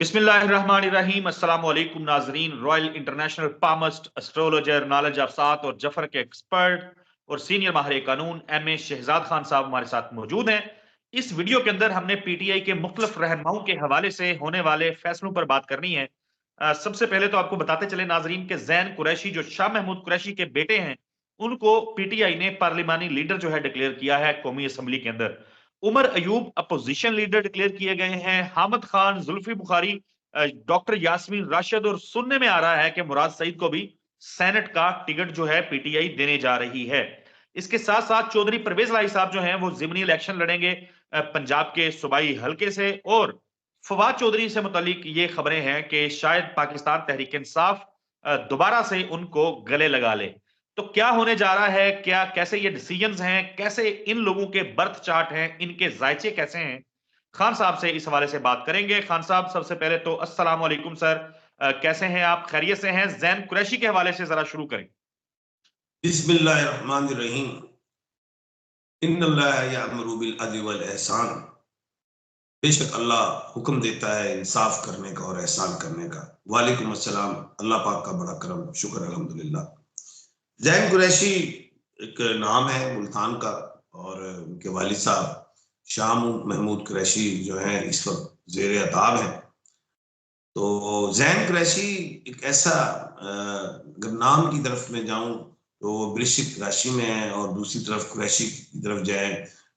बिस्मिल्लाहिर्रहमानिर्रहीम। अस्सलाम वालेकुम नाजरीन। Royal international palmist astrologer, knowledge of सात और जफर के एक्सपर्ट और सीनियर माहिर कानून एम ए शहजाद खान साहब हमारे साथ मौजूद हैं। इस वीडियो के अंदर हमने पीटीआई के मुख्तलिफ रहनुमाओं के हवाले से होने वाले फैसलों पर बात करनी है। सबसे पहले तो आपको बताते चले नाजरीन के जैन कुरैशी जो शाह महमूद कुरैशी के बेटे हैं, उनको पीटीआई ने पार्लिमानी लीडर जो है डिक्लेयर किया है कौमी असम्बली के अंदर। Umar Ayub opposition leader declare किए गए हैं। हामिद खान, जुल्फी बुखारी, डॉक्टर यास्मीन राशिद और सुनने में आ रहा है कि मुराद सईद को भी सेनेट का टिकट जो है पीटीआई देने जा रही है। इसके साथ साथ चौधरी परवेज लाई साहब जो हैं वो जिमनी इलेक्शन लड़ेंगे पंजाब के सूबाई हलके से। और फवाद चौधरी से मुतालिक ये खबरें हैं कि शायद पाकिस्तान तहरीक इंसाफ दोबारा से उनको गले लगा ले। तो क्या होने जा रहा है, क्या कैसे ये डिसीजंस हैं, कैसे इन लोगों के बर्थ चार्ट हैं, इनके जायचे कैसे हैं, खान साहब से इस हवाले से बात करेंगे। खान साहब सबसे पहले तो अस्सलाम वालेकुम सर, कैसे हैं आप, खैरियत से हैं? जैन कुरैशी के हवाले से जरा शुरू करें। बिस्मिल्लाहिर्रहमानिर्रहीम। इन्नल्लाह यअमुरु बिल अदल वल एहसान। बेशक अल्लाह हुक्म देता है इंसाफ करने का और एहसान करने का। वालेकुम अस्सलाम। अल्लाह पाक का बड़ा करम, शुक्र अल्हम्दुलिल्लाह। जैन कुरैशी एक नाम है मुल्तान का, और उनके वालिद साहब शाह महमूद कुरैशी जो हैं इस वक्त जेर अताब हैं। तो जैन कुरैशी एक ऐसा, अगर नाम की तरफ में जाऊं तो वृश्चिक राशि में है, और दूसरी तरफ कुरैशी की तरफ जाए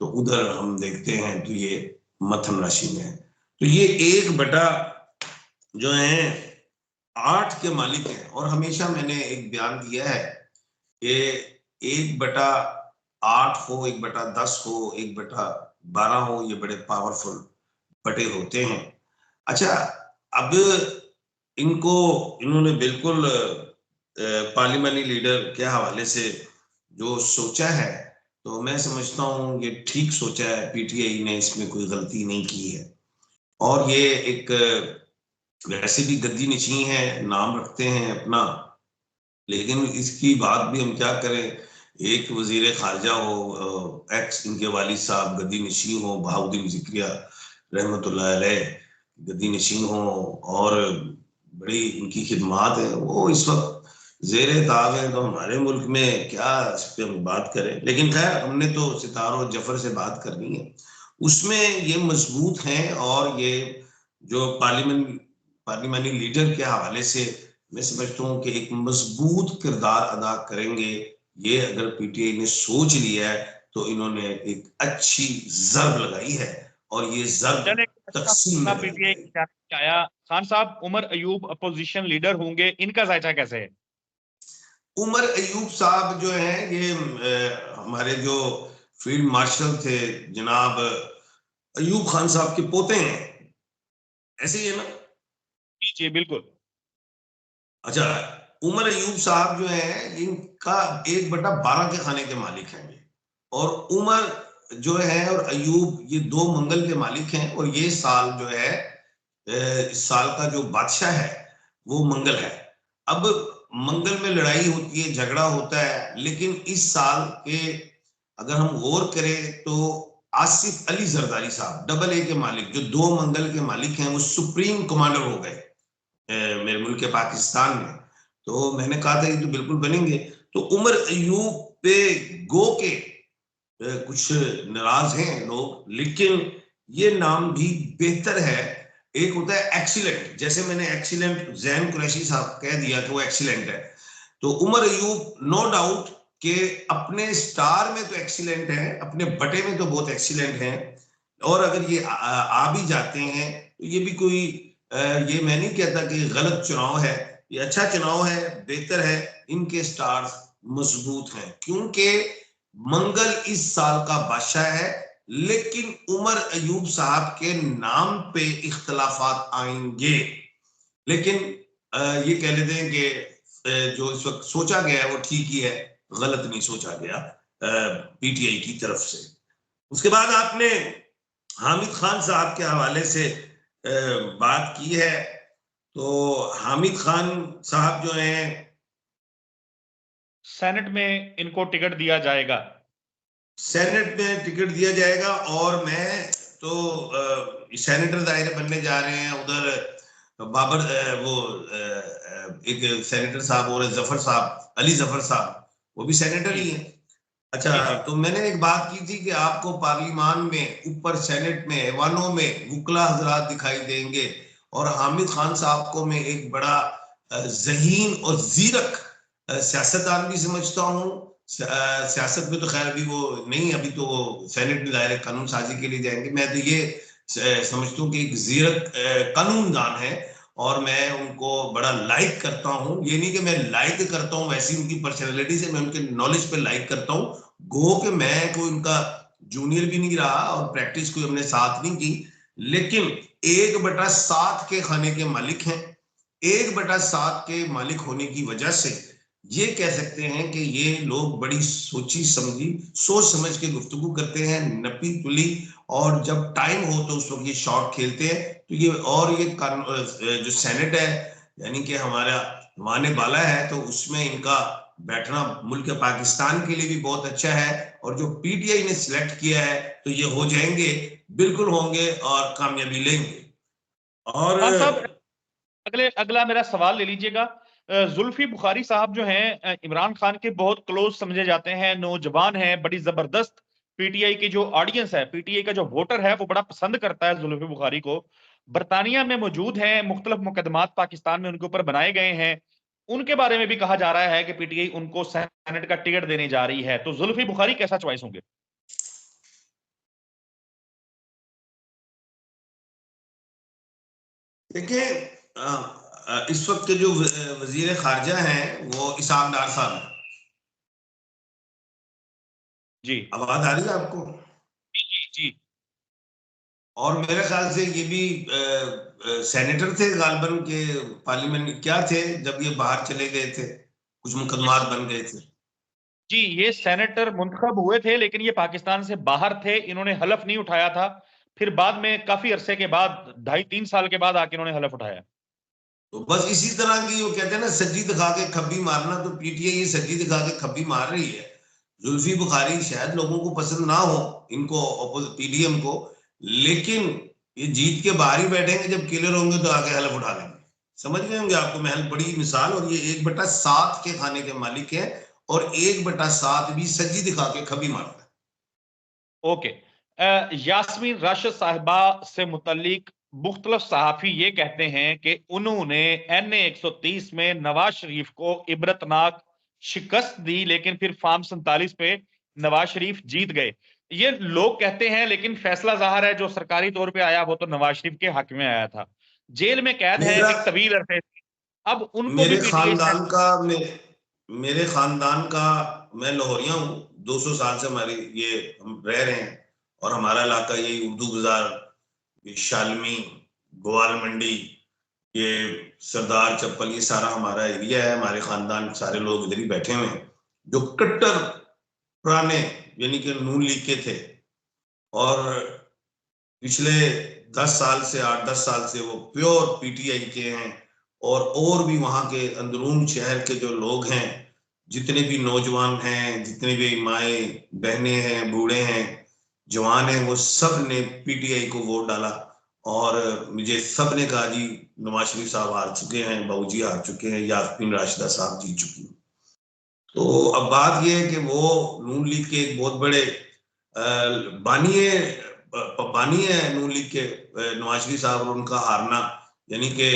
तो उधर हम देखते हैं तो ये मथन राशि में है। तो ये 1/, जो है 8 के मालिक हैं। और हमेशा मैंने एक बयान दिया है कि 1/8 हो, 1/10 हो, 1/12 हो, ये बड़े पावरफुल बटे होते हैं। अच्छा, अब इन्होंने बिल्कुल पार्लियामेंट लीडर के हवाले से जो सोचा है, तो मैं समझता हूँ ये ठीक सोचा है। पीटीआई ने इसमें कोई गलती नहीं की है। और ये एक वैसे भी गद्दी नशीं है, नाम रखते हैं अपना, लेकिन इसकी बात भी हम क्या करें। एक वजीर खारजा हो, एक्स इनके वालिद साहब गद्दी नशीं हो, बहाउद्दीन जिक्रिया रहमतुल्लाह अलैह गद्दी नशीं हो, और बड़ी इनकी खिदमात है, वो इस वक्त जेर ताब है। तो हमारे मुल्क में क्या इस पर हम बात करें, लेकिन खैर हमने तो सितारों जफर से बात करनी है। उसमें ये मजबूत हैं, और ये जो पार्लियामेंटी लीडर के हवाले से मैं समझता हूँ कि एक मजबूत किरदार अदा करेंगे। ये अगर पीटीआई ने सोच लिया है तो इन्होंने एक अच्छी जर्ब लगाई है, और ये जर्ब तकसीम में बदल जाएगी। आया खान साहब, उमर अयूब अपोजिशन लीडर होंगे, इनका जायजा कैसे है? उमर अयूब साहब जो है ये हमारे जो फील्ड मार्शल थे जनाब अयूब खान साहब के पोते हैं, ऐसे ही है ना? जी बिल्कुल। अच्छा, उमर अयूब साहब जो है इनका 1/12 के खाने के मालिक हैं ये। और उमर जो है और अयूब ये 2 मंगल के मालिक हैं, और ये साल जो है इस साल का जो बादशाह है वो मंगल है। अब मंगल में लड़ाई होती है, झगड़ा होता है, लेकिन इस साल के अगर हम गौर करें तो आसिफ अली जरदारी साहब डबल ए के मालिक, जो 2 मंगल के मालिक हैं, वो सुप्रीम कमांडर हो गए मेरे मुल्क के पाकिस्तान में। तो मैंने कहा था ये तो बिल्कुल बनेंगे। तो उमर अयूब पे गो के कुछ नाराज हैं लोग, लेकिन ये नाम भी बेहतर है। एक होता है एक्सीलेंट, जैसे मैंने एक्सीलेंट जैन कुरैशी साहब कह दिया कि वो एक्सीलेंट है, तो उमर अयूब नो डाउट के अपने स्टार में तो एक्सीलेंट है, अपने बटे में तो बहुत एक्सीलेंट है। और अगर ये आ भी जाते हैं तो ये भी कोई ये मैं नहीं कहता कि गलत चुनाव है, ये अच्छा चुनाव है, बेहतर है। इनके स्टार्स मजबूत हैं क्योंकि मंगल इस साल का बादशाह है, लेकिन उमर अयूब साहब के नाम पे इख्तलाफात आएंगे। लेकिन ये कह लेते हैं कि जो इस वक्त सोचा गया है वो ठीक ही है, गलत नहीं सोचा गया पीटीआई की तरफ से। उसके बाद आपने हामिद खान साहब के हवाले से बात की है। तो हामिद खान साहब जो हैं, सेनेट में इनको टिकट दिया जाएगा। सेनेट में टिकट दिया जाएगा, और मैं तो सेनेटर दायरे बनने जा रहे हैं उधर बाबर वो एक सेनेटर साहब और जफर साहब, अली जफर साहब, वो भी सेनेटर जी ही है। अच्छा, जी जी तो मैंने एक बात की थी कि आपको पार्लियामान में ऊपर सेनेट में ऐवानों में वुकला हजरात दिखाई देंगे, और हामिद खान साहब को मैं एक बड़ा जहीन और जीरक सियासतदान भी समझता हूँ। सियासत में तो खैर अभी वो नहीं, अभी तो वो सेनेट में दायरे कानून साजी के लिए जाएंगे। मैं तो ये समझता हूँ कि एक जीरक कानूनदान है, और मैं उनको बड़ा लाइक करता हूँ। ये नहीं कि मैं लाइक करता हूँ वैसी उनकी पर्सनैलिटी से, मैं उनके नॉलेज पे लाइक करता हूँ। गो कि मैं कोई उनका जूनियर भी नहीं रहा और प्रैक्टिस कोई हमने साथ नहीं की, लेकिन 1/7 के खाने के मालिक हैं। 1/7 के मालिक होने की वजह से ये कह सकते हैं कि ये लोग बड़ी सोची समझी, सोच समझ के गुफ्तगू करते हैं, नपी तुली, और जब टाइम हो तो उस वक्त ये शॉट खेलते हैं। तो ये, और ये जो सेनेट है, यानी कि हमारा माने बाला है, तो उसमें इनका बैठना मुल्क पाकिस्तान के लिए भी बहुत अच्छा है। और जो पीटीआई ने सिलेक्ट किया है, तो ये हो जाएंगे, बिल्कुल होंगे और कामयाबी लेंगे। और खान साहब, अगला मेरा सवाल ले लीजिएगा। जुल्फी बुखारी साहब जो हैं, इमरान खान के बहुत क्लोज समझे जाते हैं, नौजवान हैं, बड़ी जबरदस्त। पीटीआई की जो ऑडियंस है, पीटीआई का जो वोटर है, वो बड़ा पसंद करता है जुल्फी बुखारी को। बरतानिया में मौजूद हैं, मुख्तलिफ मुकदमात पाकिस्तान में उनके ऊपर बनाए गए हैं। उनके बारे में भी कहा जा रहा है कि पीटीआई उनको सेनेट का टिकट देने जा रही है। तो जुल्फी बुखारी कैसा चॉइस होंगे? देखिए, इस वक्त के जो वजीर खारजा हैं वो इसाक डार साहब हैं। जी आवाज आ रही है आपको? जी जी। और मेरे ख्याल से ये भी सेनेटर थे गालबन के, पार्लियामेंट क्या थे जब ये बाहर चले गए थे, कुछ मुकदमात बन गए थे। जी, ये सेनेटर मुंतखब हुए थे, लेकिन ये पाकिस्तान से बाहर थे। इन्होंने हलफ नहीं उठाया था। फिर बाद में काफी अरसे के बाद, 2.5-3 साल के बाद आके इन्होंने हलफ उठाया। तो बस इसी तरह की, वो कहते हैं ना सज्जी दिखा के खब्बी मारना, तो पीटीआई ये सज्जी दिखा के खब्बी मार रही है। जुल्फी बुखारी शायद लोगों को पसंद ना हो, इनको पीडीएम को, लेकिन ये जीत के बाहर ही बैठेंगे, जब किलर होंगे तो आके हलफ उठा लेंगे। समझ गए होंगे आपको महल, बड़ी मिसाल। और ये 1/7 के खाने के मालिक है, और 1/7 भी सज्जी दिखा के खब्बी मारता है। ओके। यास्मीन राशिद साहिबा से मुतल्लिक मुख्तलिफ सहाफी ये कहते हैं कि उन्होंने NA 130 में नवाज शरीफ को इबरतनाक शिकस्त दी, लेकिन फिर फार्म 47 पे नवाज शरीफ जीत गए। ये लोग कहते हैं, लेकिन फैसला जाहिर है जो सरकारी तौर पे आया वो तो नवाज शरीफ के हक में आया था। जेल में कैद हैं मेरा एक तवील अरसे से। अब उनको भी मेरे पीटीआई खानदान का मे, मेरे खानदान का मैं लाहौरिया हूँ। 200 साल से हमारे ये हम रह रहे हैं, और हमारा इलाका यही उर्दू बाजार, ये शालमी, ग्वाल मंडी, ये सरदार चप्पल, ये सारा हमारा एरिया है। हमारे खानदान सारे लोग इधर ही बैठे हुए हैं, जो कट्टर पुराने, यानी कि नून लीग के थे, और पिछले 10 साल से, 8-10 साल से वो प्योर पीटीआई के हैं। और भी वहां के अंदरून शहर के जो लोग हैं, जितने भी नौजवान हैं, जितने भी माए बहनें हैं, बूढ़े हैं, जवान हैं, वो सब ने पीटीआई को वोट डाला। और मुझे सब ने कहा जी नवाज शरीफ साहब हार चुके हैं, बाबूजी हार चुके हैं, यास्मीन राशिदा साहब जीत चुकी हैं। तो अब बात यह है कि वो नून लीग के एक बहुत बड़े बानी है, बानी है नून लीग के, नवाज शरीफ साहब, और उनका हारना, यानी कि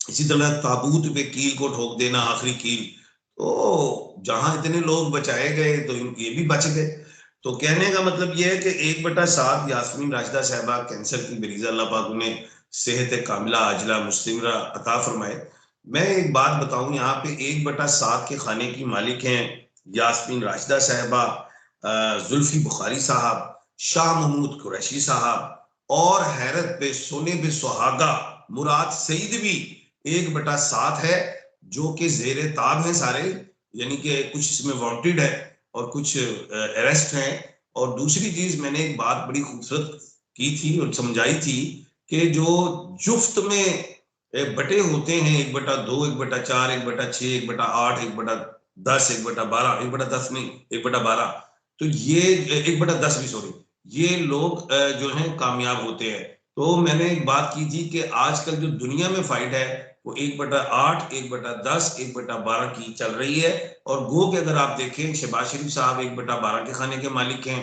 इसी तरह ताबूत पे कील को ठोक देना, आखिरी कील। तो जहां इतने लोग बचाए गए, तो ये भी बच गए। तो कहने का मतलब यह है कि 1/7 यास्मीन राशिदा साहबा, कैंसर की मरीज, अल्लाह पाक उन्हें सेहत कामिला आजला मुस्तिमरा अता फरमाए। मैं एक बात बताऊं, यहाँ पे 1/7 के खाने की मालिक हैं यास्मीन राशिदा साहबा, जुल्फी बुखारी साहब, शाह महमूद कुरैशी साहब, और हैरत पे सोने पे सुहागा मुराद सईद भी 1/7 है, जो कि जेर ताब है सारे, यानी कि कुछ इसमें वांटेड है और कुछ अरेस्ट है। और दूसरी चीज, मैंने एक बात बड़ी खूबसूरत की थी और समझाई थी, कि जो जुफ्त में बटे होते हैं, 1/2, 1/4, 1/6, 1/8, 1/10, 1/12, 1/10 नहीं, 1/12, तो ये 1/10 भी, सॉरी, ये लोग जो हैं कामयाब होते हैं। तो मैंने एक बात की थी कि आजकल जो दुनिया में फाइट है वो 1/8, 1/10, 1/12 की चल रही है। और गो के अगर आप देखें, शहबाज शरीफ साहब 1/12 के खाने के मालिक हैं,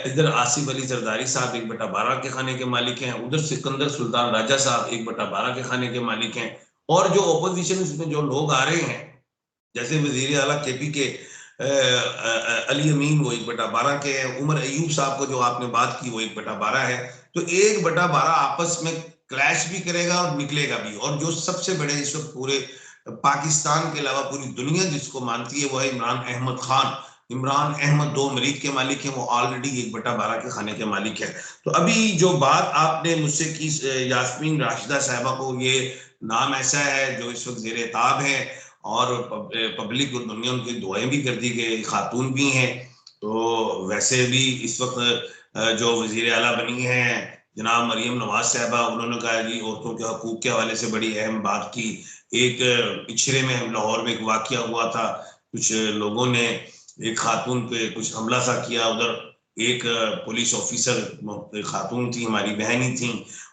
इधर आसिफ अली जरदारी साहब 1/12 के खाने के मालिक हैं, उधर सिकंदर सुल्तान राजा साहब 1/12 के खाने के मालिक हैं। और जो ऑपोजिशन में जो लोग आ रहे हैं, जैसे वजीर आला केपी के अली अमीन, वो 1/12 के हैं। उमर अयूब साहब को जो आपने बात की वो 1/12 है। तो 1/12 आपस में क्लैश भी करेगा और निकलेगा भी। और जो सबसे बड़े इस वक्त पूरे पाकिस्तान के अलावा पूरी दुनिया जिसको मानती है वो है इमरान अहमद खान। इमरान अहमद 2 मरीज के मालिक हैं, वो ऑलरेडी 1/12 के खाने के मालिक है। तो अभी जो बात आपने मुझसे की यास्मीन राशिदा साहबा को, ये नाम ऐसा है जो इस वक्त जेर ताब है और पब्लिक और दुनिया उनकी दुआएं भी कर दी गई, खातून भी हैं। तो वैसे भी इस वक्त जो वजीर आला बनी है जनाब मरियम नवाज साहबा, उन्होंने कहा जी औरतों के हकूक के हवाले से बड़ी अहम बात की। एक पिछड़े में लाहौर में एक वाकया हुआ था, कुछ लोगों ने एक खातून पे कुछ हमला सा किया। उधर एक पुलिस ऑफिसर खातून थी, हमारी बहनी थी,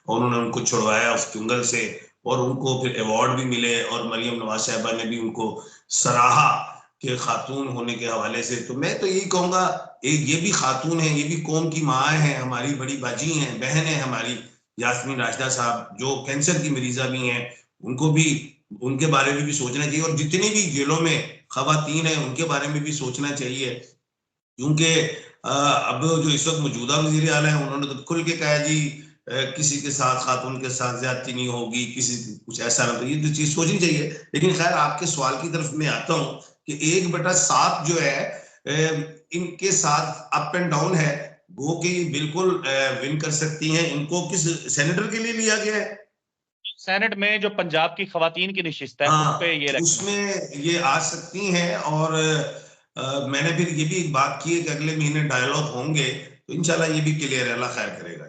और उन्होंने उनको छुड़वाया उस जंगल से, और उनको फिर अवार्ड भी मिले, और मरियम नवाज साहबा ने भी उनको सराहा कि खातून होने के हवाले से। तो मैं तो यही कहूंगा, एक ये भी खातून है, ये भी कौम की माँ है, हमारी बड़ी बाजी हैं, बहन है हमारी यास्मीन राशिदा साहब, जो कैंसर की मरीजा भी हैं। उनको भी, उनके बारे में भी सोचना चाहिए, और जितनी भी जेलों में खवातीन है उनके बारे में भी सोचना चाहिए। क्योंकि अब जो इस वक्त मौजूदा वजीर आला है, उन्होंने तो खुल के कहा जी किसी के साथ, खातून के साथ ज्यादती नहीं होगी, किसी कुछ ऐसा ना। तो ये तो चीज सोचनी चाहिए। लेकिन खैर, आपके सवाल की तरफ मैं आता हूँ कि 1/7 जो है इनके साथ अप एंड डाउन है। गो कि बिल्कुल विन कर सकती हैं। इनको किस सेनेटर के लिए लिया गया है? सेनेट में जो पंजाब की खवातीन की नशिस्त है उस पे हाँ, ये तो इलेक्शन होगा। उसमें ये आ सकती हैं। और मैंने फिर ये भी एक बात की है कि अगले महीने डायलॉग होंगे, तो इंशाल्लाह ये भी क्लियर है। अल्लाह खैर करेगा।